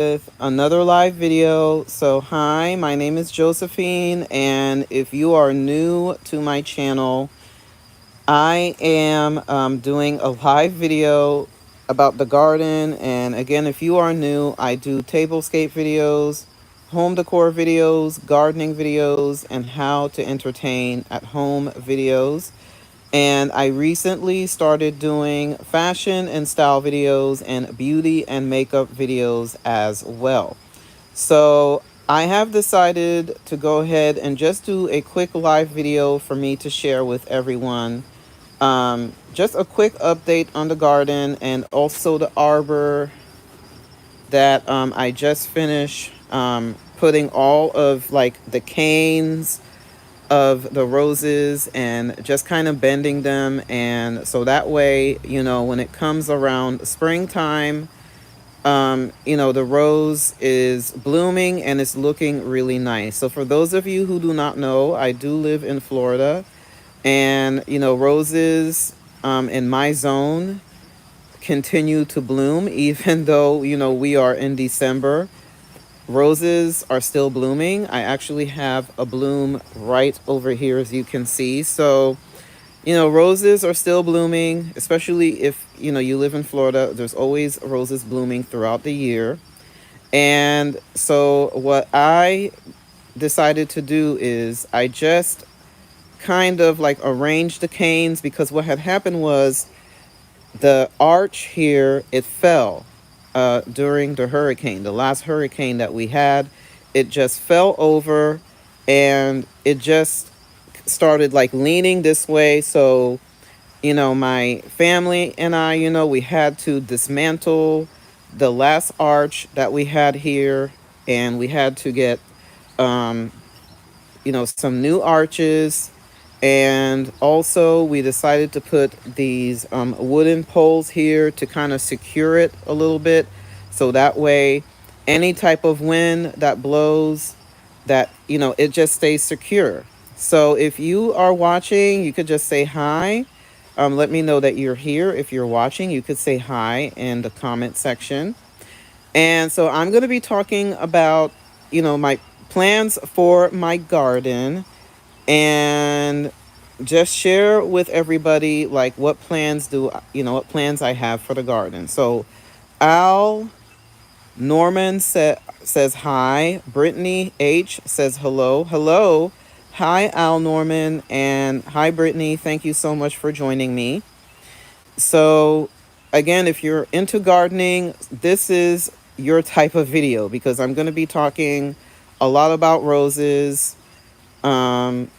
with another live video. So, hi, my name is Josephine, and if you are new to my channel, I am doing a live video about the garden. And again, if you are new, I do tablescape videos, home decor videos, gardening videos, and how to entertain at home videos. And I recently started doing fashion and style videos and beauty and makeup videos as well. So I have decided to go ahead and just do a quick live video for me to share with everyone. Just a quick update on the garden and also the arbor that I just finished putting all of like the canes of the roses and just kind of bending them, and so that way, when it comes around springtime, the rose is blooming and it's looking really nice. So for those of you who do not know, I do live in Florida, and roses in my zone continue to bloom even though we are in December. Roses are still blooming. I actually have a bloom right over here, as you can see. So, roses are still blooming, especially if, you live in Florida. There's always roses blooming throughout the year. And so, what I decided to do is I just kind of like arranged the canes, because what had happened was the arch here, it fell during the hurricane, the last hurricane that we had. It just fell over, and it just started like leaning this way. So my family and I, we had to dismantle the last arch that we had here, and we had to get um some new arches. And also, we decided to put these wooden poles here to kind of secure it a little bit. So that way, any type of wind that blows, that, it just stays secure. So if you are watching, you could just say hi. Let me know that you're here. If you're watching, you could say hi in the comment section. And so I'm going to be talking about, my plans for my garden, and just share with everybody like what plans I have for the garden. So Al Norman says hi. Brittany H says hello. Hi, Al Norman, and hi, Brittany. Thank you so much for joining me. So again, if you're into gardening, this is your type of video, because I'm going to be talking a lot about roses, and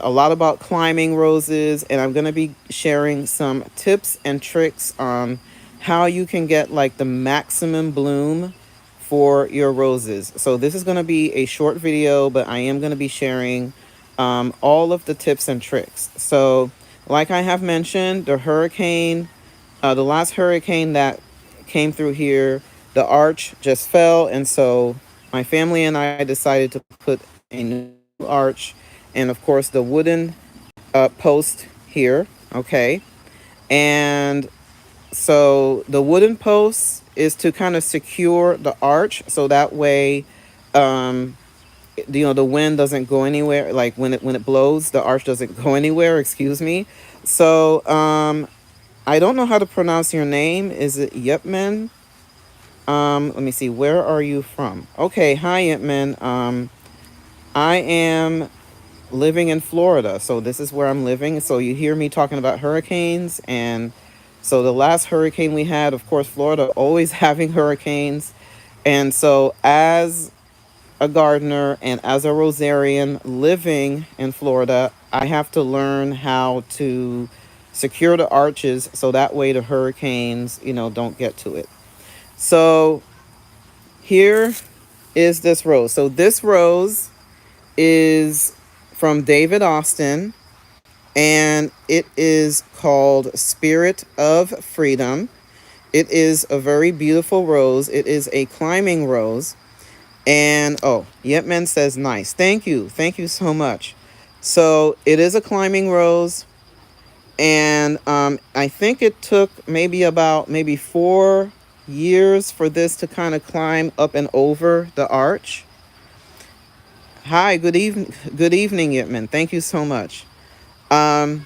a lot about climbing roses, and I'm going to be sharing some tips and tricks on how you can get like the maximum bloom for your roses. So this is going to be a short video, but I am going to be sharing all of the tips and tricks. So like I have mentioned, the last hurricane that came through here, the arch just fell, and so my family and I decided to put a new arch, and of course the wooden post here. Okay, and so the wooden post is to kind of secure the arch, so that way, um, the wind doesn't go anywhere. Like when it blows, the arch doesn't go anywhere. Excuse me. So I don't know how to pronounce your name. Is it Yepman? Let me see. Where are you from? Okay, hi Yepman. I am living in Florida, so this is where I'm living. So you hear me talking about hurricanes, and so the last hurricane we had, of course, Florida always having hurricanes. And so as a gardener and as a rosarian living in Florida, I have to learn how to secure the arches so that way the hurricanes, don't get to it. So here is this rose. So this rose is from David Austin, and it is called Spirit of Freedom. It is a very beautiful rose. It is a climbing rose. And oh, Yepman says nice. Thank you. Thank you so much. So it is a climbing rose. And I think it took maybe 4 years for this to kind of climb up and over the arch. Hi, good evening. Good evening, Yitman. Thank you so much. Um,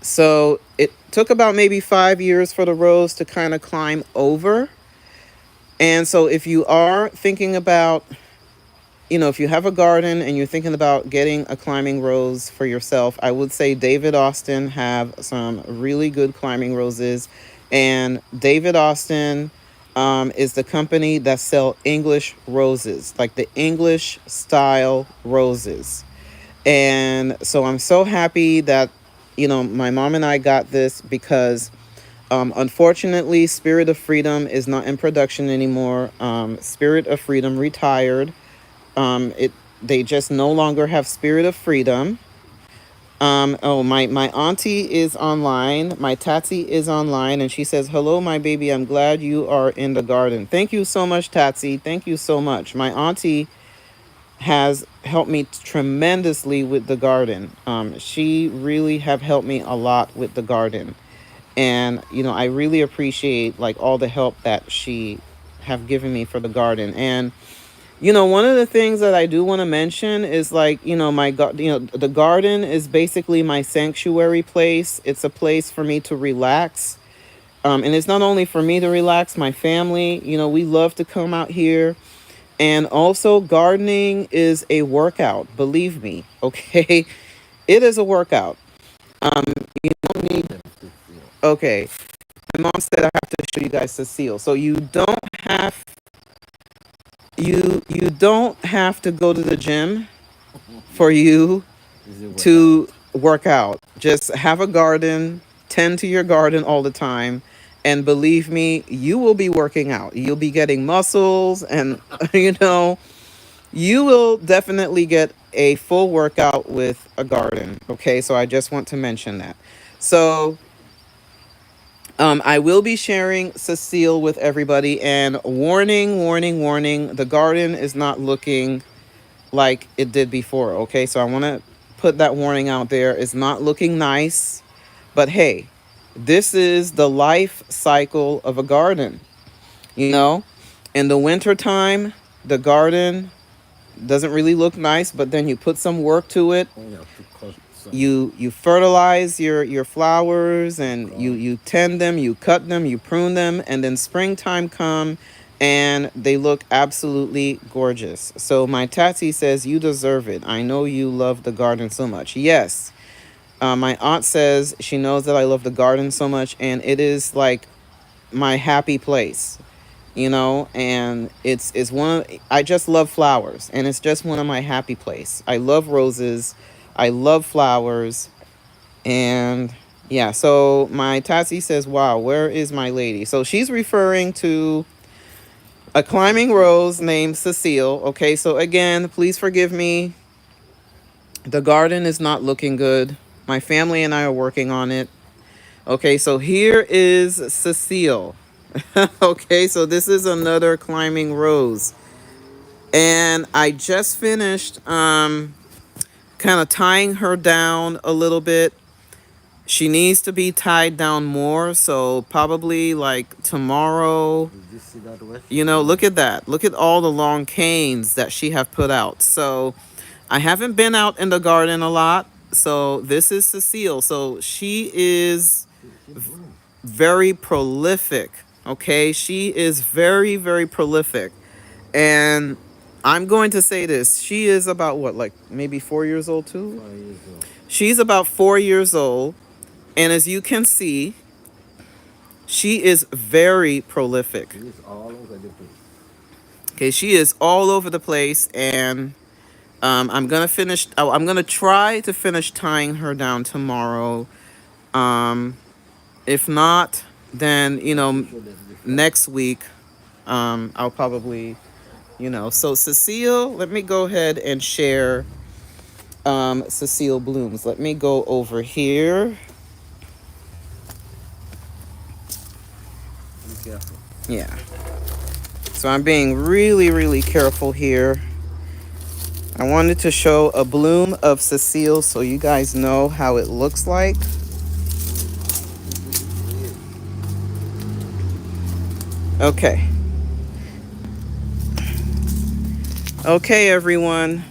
so it took about maybe 5 years for the rose to kind of climb over. And so if you are thinking about, if you have a garden and you're thinking about getting a climbing rose for yourself, I would say David Austin have some really good climbing roses. And David Austin is the company that sell English roses, like the English style roses. And so I'm so happy that, my mom and I got this because unfortunately, Spirit of Freedom is not in production anymore. Spirit of Freedom retired. It They just no longer have Spirit of Freedom. Oh, my auntie is online. My Tatsy is online, and she says, "Hello, my baby. I'm glad you are in the garden." Thank you so much, Tatsy. Thank you so much. My auntie has helped me tremendously with the garden. She really have helped me a lot with the garden, and I really appreciate like all the help that she have given me for the garden. And one of the things that I do want to mention is like, the garden is basically my sanctuary place. It's a place for me to relax. And it's not only for me to relax, my family, we love to come out here. And also gardening is a workout, believe me, okay? It is a workout. Um, you don't need, okay. My mom said I have to show you guys Cecile. So have you don't have to go to the gym for you to work out. Just have a garden, tend to your garden all the time, and believe me, you will be working out. You'll be getting muscles, and you will definitely get a full workout with a garden. Okay, so I just want to mention that. So I will be sharing Cecile with everybody, and warning, warning, warning, the garden is not looking like it did before. Okay, so I want to put that warning out there. It's not looking nice, but hey, this is the life cycle of a garden. You know, in the winter time, the garden doesn't really look nice, but then you put some work to it. You fertilize your flowers, and you tend them, you cut them, you prune them, and then springtime come and they look absolutely gorgeous. So my Tatsy says, you deserve it. I know you love the garden so much. Yes. My aunt says she knows that I love the garden so much, and it is like my happy place, and it's I just love flowers, and it's just one of my happy place. I love roses. I love flowers. And yeah, so my Tatsy says, wow, where is my lady? So she's referring to a climbing rose named Cecile. Okay, so again, please forgive me. The garden is not looking good. My family and I are working on it. Okay, so here is Cecile. Okay, so this is another climbing rose. And I just finished kind of tying her down a little bit. She needs to be tied down more, so probably like tomorrow. Look at that. Look at all the long canes that she have put out. So I haven't been out in the garden a lot. So this is Cecile. So she is very prolific. Okay, she is very, very prolific. And I'm going to say this. She is about what, like maybe 4 years old too? She's about 4 years old. And as you can see, she is very prolific. Okay, she is all over the place. And I'm going to finish. I'm going to try to finish tying her down tomorrow. If not, then, next week, I'll probably, So Cecile, let me go ahead and share Cecile blooms. Let me go over here. Yeah. So I'm being really, really careful here. I wanted to show a bloom of Cecile so you guys know how it looks like. Okay. Okay, everyone.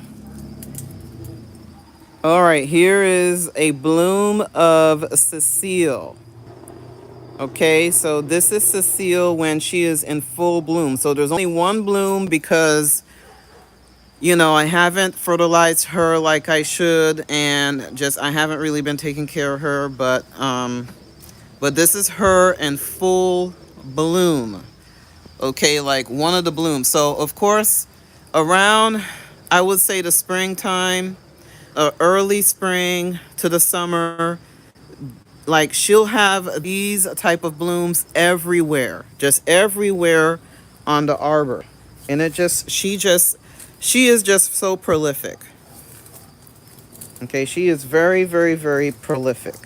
All right, here is a bloom of Cecile. Okay, so this is Cecile when she is in full bloom. So there's only one bloom because, I haven't fertilized her like I should, and just I haven't really been taking care of her, but this is her in full bloom. Okay, like one of the blooms. So, of course, around, I would say the springtime, early spring to the summer, like she'll have these type of blooms everywhere, just everywhere on the arbor. And she is just so prolific. Okay, she is very, very, very prolific.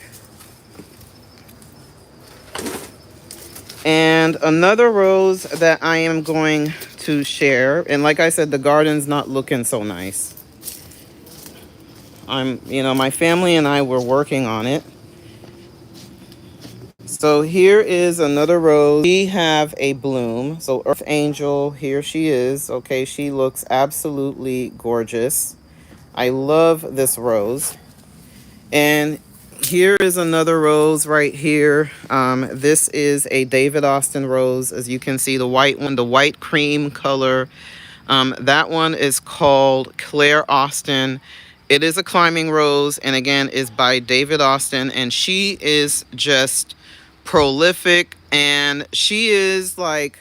And another rose that I am going to share, and like I said, the garden's not looking so nice. My family and I were working on it. So here is another rose. We have a bloom. So Earth Angel, here she is. Okay, she looks absolutely gorgeous. I love this rose. And here is another rose right here. This is a David Austin rose. As you can see, the white one, the white cream color. That one is called Claire Austin. It is a climbing rose, and again, is by David Austin, and she is just prolific, and she is like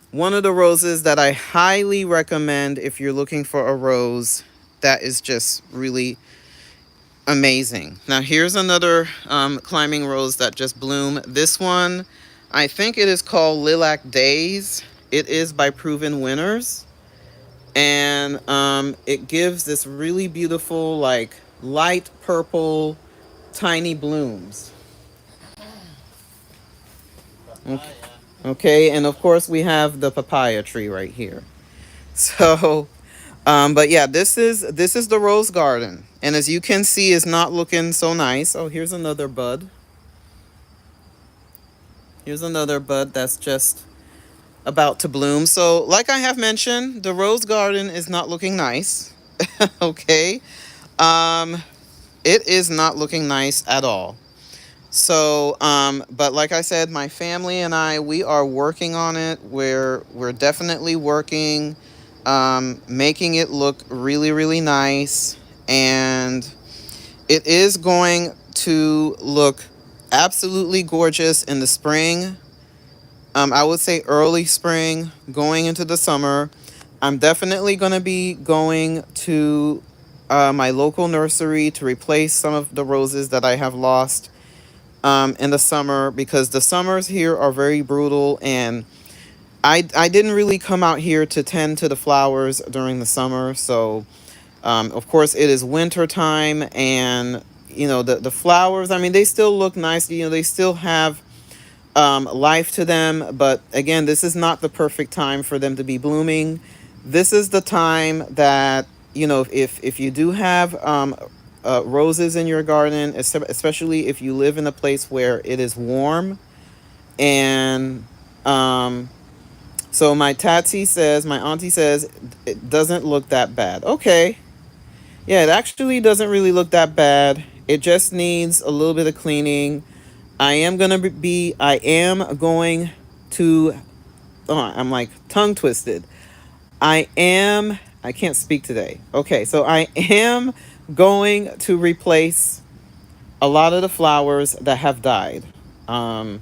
one of the roses that I highly recommend if you're looking for a rose that is just really amazing. Now here's another climbing rose that just bloomed. This one, I think it is called Lilac Days. It is by Proven Winners, and it gives this really beautiful, like light purple tiny blooms. Okay, and of course we have the papaya tree right here. So but yeah, this is the rose garden, and as you can see, it's not looking so nice. Oh, here's another bud. Here's another bud that's just about to bloom. So like I have mentioned, the rose garden is not looking nice. Okay, it is not looking nice at all. So but like I said, my family and I, we are working on it. We're definitely working, making it look really, really nice, and it is going to look absolutely gorgeous in the spring. I would say early spring going into the summer. I'm definitely going to be going to my local nursery to replace some of the roses that I have lost in the summer, because the summers here are very brutal, and I didn't really come out here to tend to the flowers during the summer. So of course it is winter time, and the flowers, I mean, they still look nice, they still have life to them, but again, this is not the perfect time for them to be blooming. This is the time that, if you do have roses in your garden, especially if you live in a place where it is warm. And so my auntie says it doesn't look that bad. Okay, yeah, it actually doesn't really look that bad. It just needs a little bit of cleaning. I am going to, oh, I'm like tongue twisted. I can't speak today. Okay, so I am going to replace a lot of the flowers that have died. I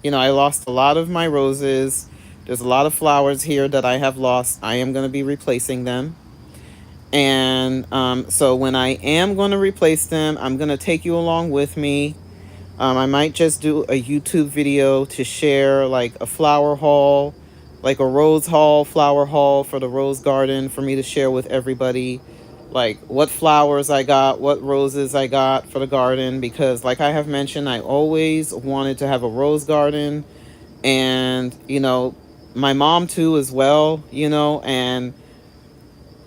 lost a lot of my roses. There's a lot of flowers here that I have lost. I am going to be replacing them. And so when I am going to replace them, I'm going to take you along with me. I might just do a YouTube video to share like a flower haul, like a rose haul, flower haul for the rose garden, for me to share with everybody, like what flowers I got, what roses I got for the garden. Because like I have mentioned, I always wanted to have a rose garden, and my mom too as well, and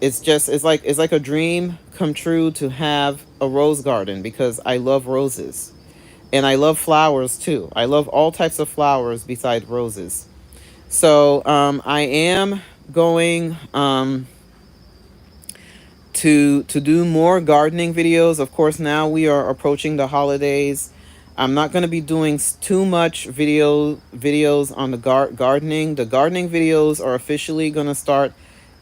it's like a dream come true to have a rose garden, because I love roses. And I love flowers too. I love all types of flowers besides roses. So I am going to do more gardening videos. Of course, now we are approaching the holidays. I'm not going to be doing too much videos on the gardening. The gardening videos are officially going to start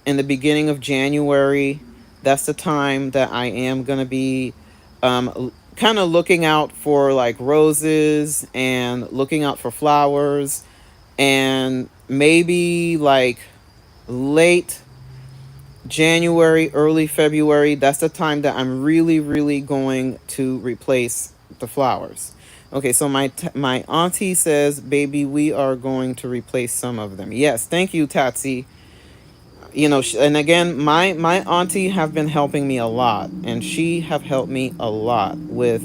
in the beginning of January. That's the time that I am going to be kind of looking out for like roses and looking out for flowers, and maybe like late January, early February, that's the time that I'm really, really going to replace the flowers. Okay, so my auntie says, "Baby, we are going to replace some of them." Yes, thank you, Tatsy. You know, and again, my auntie have been helping me a lot, and she have helped me a lot with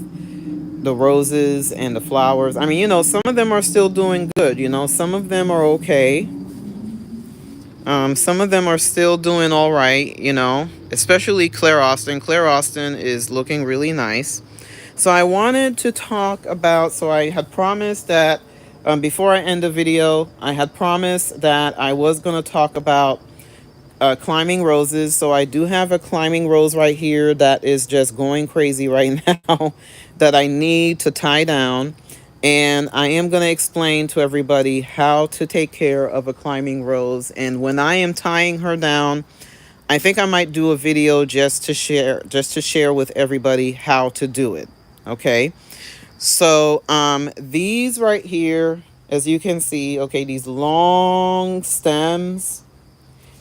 the roses and the flowers. I mean, you know, some of them are still doing good. You know, some of them are okay. Some of them are still doing all right, you know, especially Claire Austin. Claire Austin is looking really nice. So I wanted to talk about, so I had promised that before I end the video, I had promised that I was going to talk about climbing roses. So I do have a climbing rose right here that is just going crazy right now that I need to tie down. And I am going to explain to everybody how to take care of a climbing rose. And when I am tying her down, I think I might do a video just to share with everybody how to do it. Okay. So these right here, as you can see, okay, these long stems.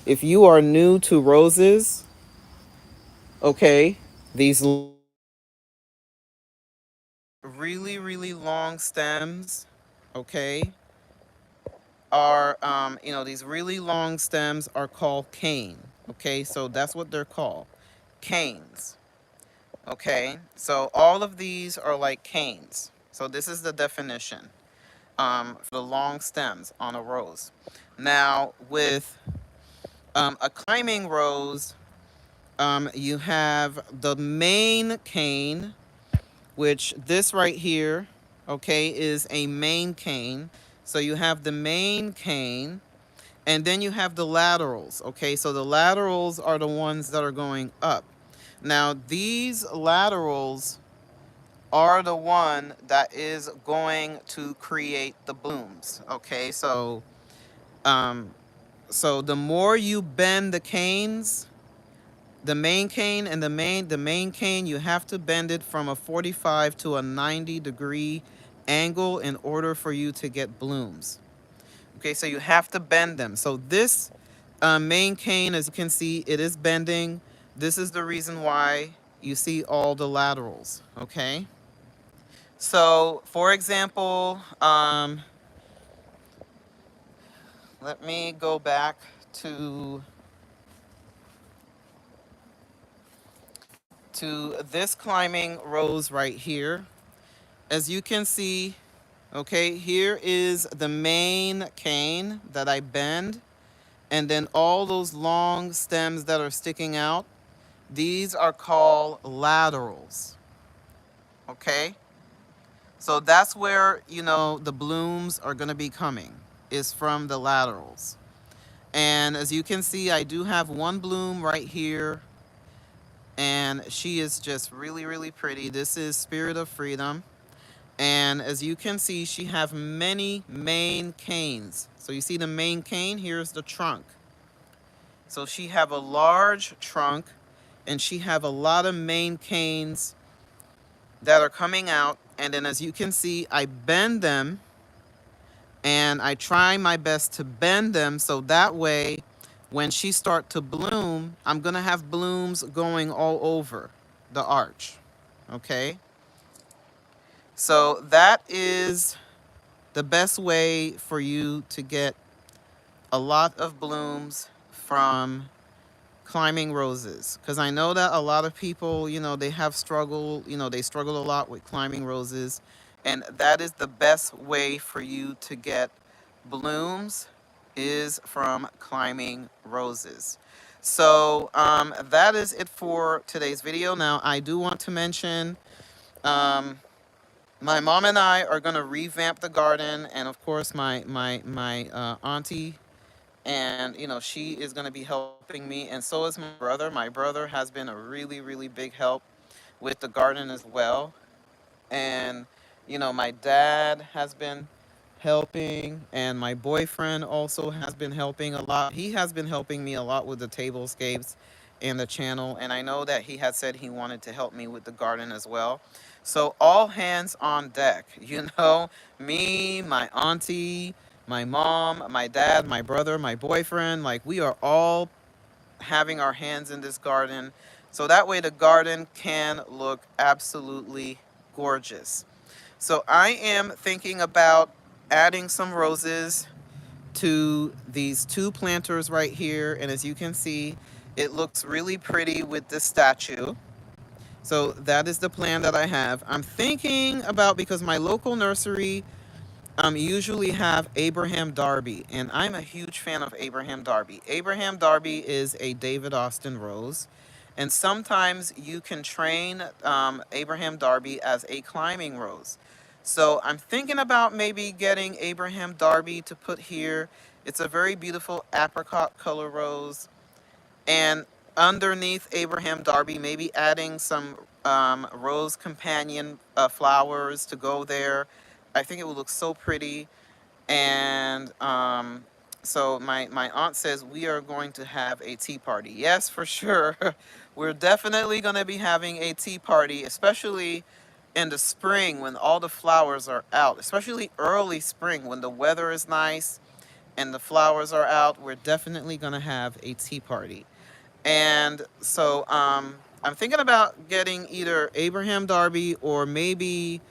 If you are new to roses, okay, these really, really long stems, okay, are, you know, these really long stems are called cane, okay, so that's what they're called, canes, okay, so all of these are like canes, so this is the definition, for the long stems on a rose. Now, with a climbing rose, you have the main cane, which this right here, okay, is a main cane. So you have the main cane, and then you have the laterals, okay? So the laterals are the ones that are going up. Now, these laterals are the one that is going to create the blooms, okay? Um, so the more you bend the canes, the main cane and the main cane, you have to bend it from a 45 to a 90-degree angle in order for you to get blooms. Okay, so you have to bend them. So this main cane, as you can see, it is bending. This is the reason why you see all the laterals. Okay, so for example, let me go back to this climbing rose right here. As you can see, okay, here is the main cane that I bend, and then all those long stems that are sticking out, these are called laterals, okay? So that's where, you know, the blooms are gonna be coming, is from the laterals. And as you can see, I do have one bloom right here, and she is just really, really pretty. This is Spirit of Freedom. And as you can see, she have many main canes. So you see the main cane, here's the trunk. So she have a large trunk, and she have a lot of main canes that are coming out. And then as you can see, I bend them, and I try my best to bend them so that way when she start to bloom, I'm gonna have blooms going all over the arch, okay? So that is the best way for you to get a lot of blooms from climbing roses, because I know that a lot of people, you know, they have struggle, you know, they struggle a lot with climbing roses, and that is the best way for you to get blooms, is from climbing roses. So that is it for today's video. Now I do want to mention My mom and I are gonna revamp the garden, and of course, my auntie, and she is gonna be helping me, and so is my brother. My brother has been a really big help with the garden as well. And my dad has been helping, and my boyfriend also has been helping a lot. He has been helping me a lot with the tablescapes and the channel, and I know that he had said he wanted to help me with the garden as well. So all hands on deck. Me, my auntie, my mom, my dad, my brother, my boyfriend, like we are all having our hands in this garden, so that way the garden can look absolutely gorgeous. So I am thinking about adding some roses to these two planters right here, and as you can see, it looks really pretty with this statue. So that is the plan that I have. I'm thinking about, because my local nursery usually have Abraham Darby, and I'm a huge fan of Abraham Darby. Abraham Darby is a David Austin rose, and sometimes you can train Abraham Darby as a climbing rose. So I'm thinking about maybe getting Abraham Darby to put here. It's a very beautiful apricot color rose, and underneath Abraham Darby, maybe adding some rose companion flowers to go there. I think it would look so pretty. And so my aunt says we are going to have a tea party. Yes, for sure. We're definitely going to be having a tea party, especially in the spring when all the flowers are out, especially early spring when the weather is nice and the flowers are out. We're definitely going to have a tea party. And so I'm thinking about getting either Abraham Darby, or maybe,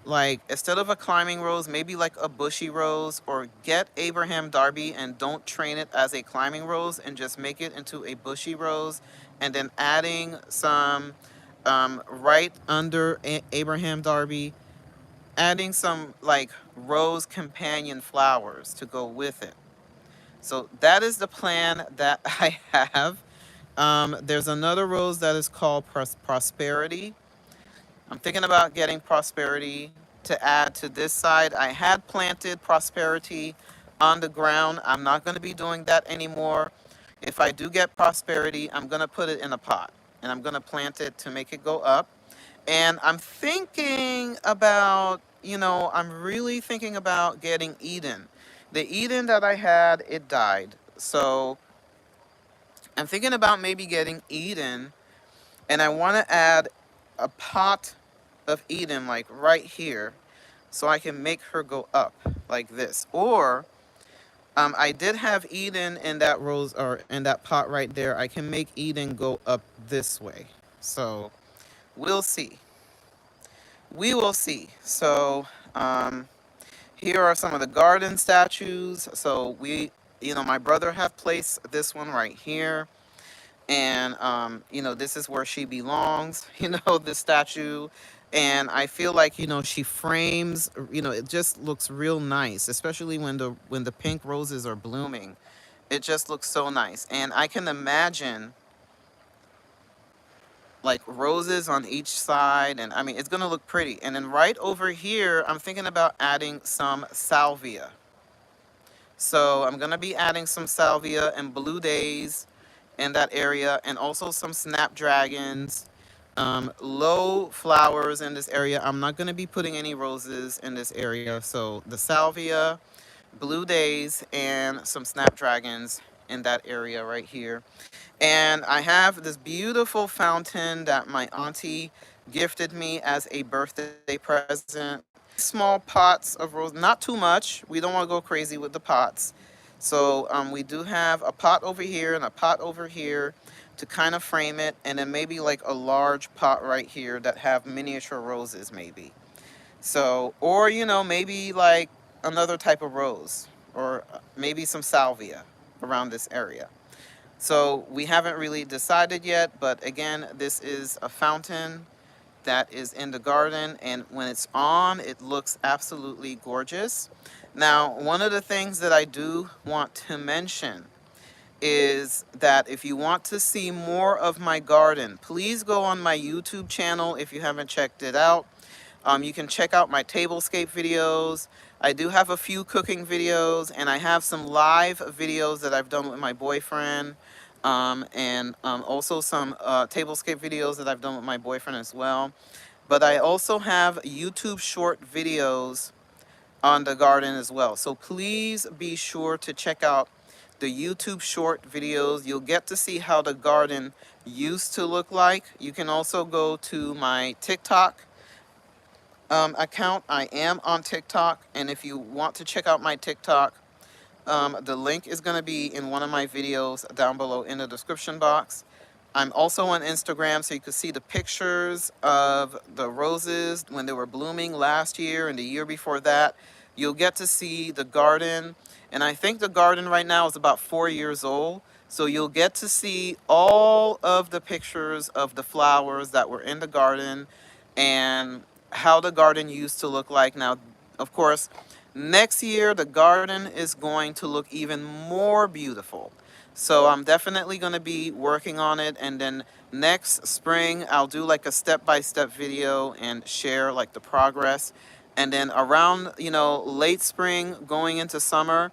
like, instead of a climbing rose, maybe like a bushy rose, or get Abraham Darby and don't train it as a climbing rose and just make it into a bushy rose, and then adding some right under Abraham Darby, adding some like rose companion flowers to go with it. So that is the plan that I have. There's another rose that is called Prosperity. I'm thinking about getting Prosperity to add to this side. I had planted Prosperity on the ground. I'm not going to be doing that anymore. If I do get Prosperity, I'm going to put it in a pot, and I'm going to plant it to make it go up. And I'm thinking about, I'm really thinking about getting Eden. The Eden that I had, it died. So I'm thinking about maybe getting Eden, and I want to add a pot of Eden like right here, so I can make her go up like this. Or I did have Eden in that rose, or in that pot right there. I can make Eden go up this way. So we'll see. We will see. So here are some of the garden statues. So my brother have placed this one right here. And this is where she belongs, the statue. And I feel like, she frames, it just looks real nice, especially when the pink roses are blooming. It just looks so nice. And I can imagine like roses on each side, and I mean, it's gonna look pretty. And then right over here, I'm thinking about adding some salvia. So I'm gonna be adding some salvia and blue days in that area, and also some snapdragons, low flowers in this area. I'm not going to be putting any roses in this area. So the salvia, blue days, and some snapdragons in that area right here. And I have this beautiful fountain that my auntie gifted me as a birthday present. Small pots of rose, not too much. We don't want to go crazy with the pots. So we do have a pot over here and a pot over here to kind of frame it, and then maybe like a large pot right here that have miniature roses maybe. So, or maybe like another type of rose, or maybe some salvia around this area. So we haven't really decided yet, but again, this is a fountain that is in the garden, and when it's on, it looks absolutely gorgeous. Now, one of the things that I do want to mention is that if you want to see more of my garden, please go on my YouTube channel if you haven't checked it out. You can check out my tablescape videos. I do have a few cooking videos, and I have some live videos that I've done with my boyfriend, and also some tablescape videos that I've done with my boyfriend as well. But I also have YouTube short videos on the garden as well. So please be sure to check out the YouTube short videos. You'll get to see how the garden used to look like. You can also go to my TikTok account. I am on TikTok, and if you want to check out my TikTok, the link is going to be in one of my videos down below in the description box. I'm also on Instagram, so you can see the pictures of the roses when they were blooming last year and the year before that. You'll get to see the garden, and I think the garden right now is about 4 years old. So you'll get to see all of the pictures of the flowers that were in the garden and how the garden used to look like. Now, of course, next year the garden is going to look even more beautiful. So I'm definitely going to be working on it, and then next spring I'll do like a step-by-step video and share like the progress. And then around, late spring going into summer,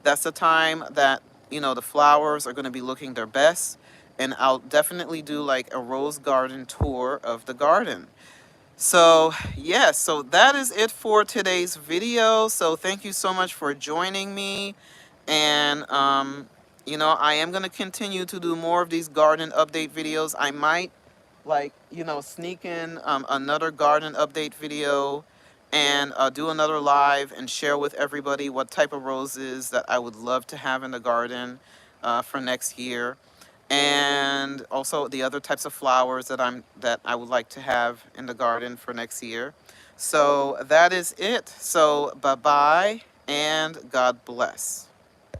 that's the time that, the flowers are going to be looking their best. And I'll definitely do like a rose garden tour of the garden. So, yes, so that is it for today's video. So thank you so much for joining me. And, I am going to continue to do more of these garden update videos. I might, like, sneak in another garden update video and do another live and share with everybody what type of roses that I would love to have in the garden for next year, and also the other types of flowers that I would like to have in the garden for next year. So that is it. So bye bye and God bless.